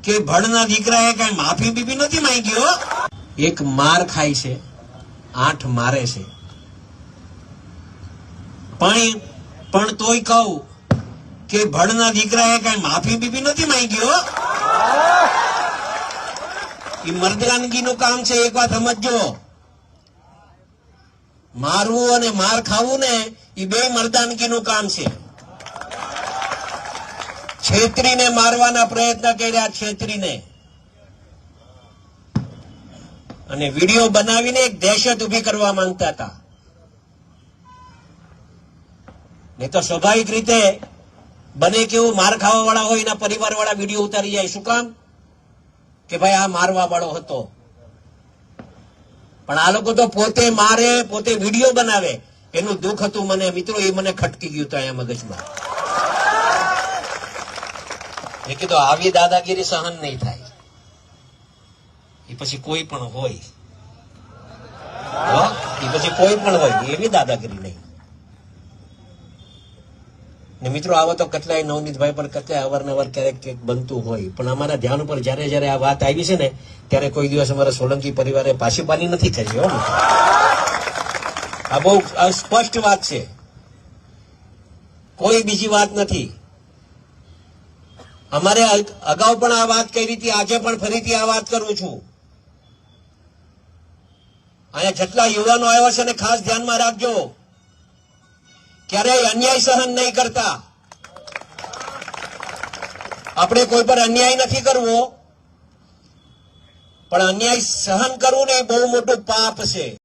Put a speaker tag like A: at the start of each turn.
A: કે ભડના દીકરાએ કઈ માફી બીપી નથી માંગી હો। એક માર ખાય છે, 8 મારે છે, પણ તોય કહું કે ભડના દીકરાએ કઈ માફી બીપી નથી માંગી હો। એ મર્દાનગીનું કામ છે, એક વાત સમજજો। મારવું અને માર ખાવું ને એ બે મર્દાનગીનું કામ છે। છેતરીને મારવાના પ્રયત્ન કર્યા, છેતરીને, અને વિડીયો બનાવીને એક દહેશત ઉભી કરવા માંગતા હતા। નહીં તો સ્વાભાવિક રીતે બને કેવું માર ખાવા વાળા હોય એના પરિવાર વાળા વિડીયો ઉતારી જાય। શું કામ? કે ભાઈ આ મારવા વાળો હતો। પણ આ લોકો તો પોતે મારે, પોતે વિડીયો બનાવે। એનું દુઃખ હતું મને મિત્રો, એ મને ખટકી ગયું હતું અહીંયા મગજમાં। એ કીધું આવી દાદાગીરી સહન નહીં થાય। એ પછી કોઈ પણ હોય, એ પછી કોઈ પણ હોય, એવી દાદાગીરી નહીં। ને મિત્રો આવો તો કેટલાય નવનીતભાઈ પણ કેટલાય અવારનવાર ક્યારેક ક્યાંક બનતું હોય, પણ અમારા ધ્યાન ઉપર જયારે આ વાત આવી છે ને ત્યારે કોઈ દિવસ અમારા સોલંકી પરિવારે પાછી નથી કરી હો। આ બહુ સ્પષ્ટ વાત છે, કોઈ બીજી વાત નથી। અમારે અગાઉ પણ આ વાત કરી હતી, આજે પણ ફરીથી આ વાત કરું છું। અહીંયા જેટલા યુવાનો આવ્યા છે ને ખાસ ધ્યાનમાં રાખજો, ક્યારેય અન્યાય સહન નહીં કરતા। આપણે કોઈ પર અન્યાય નથી કરવો, પણ અન્યાય સહન કરવું ને એ બહુ મોટું પાપ છે।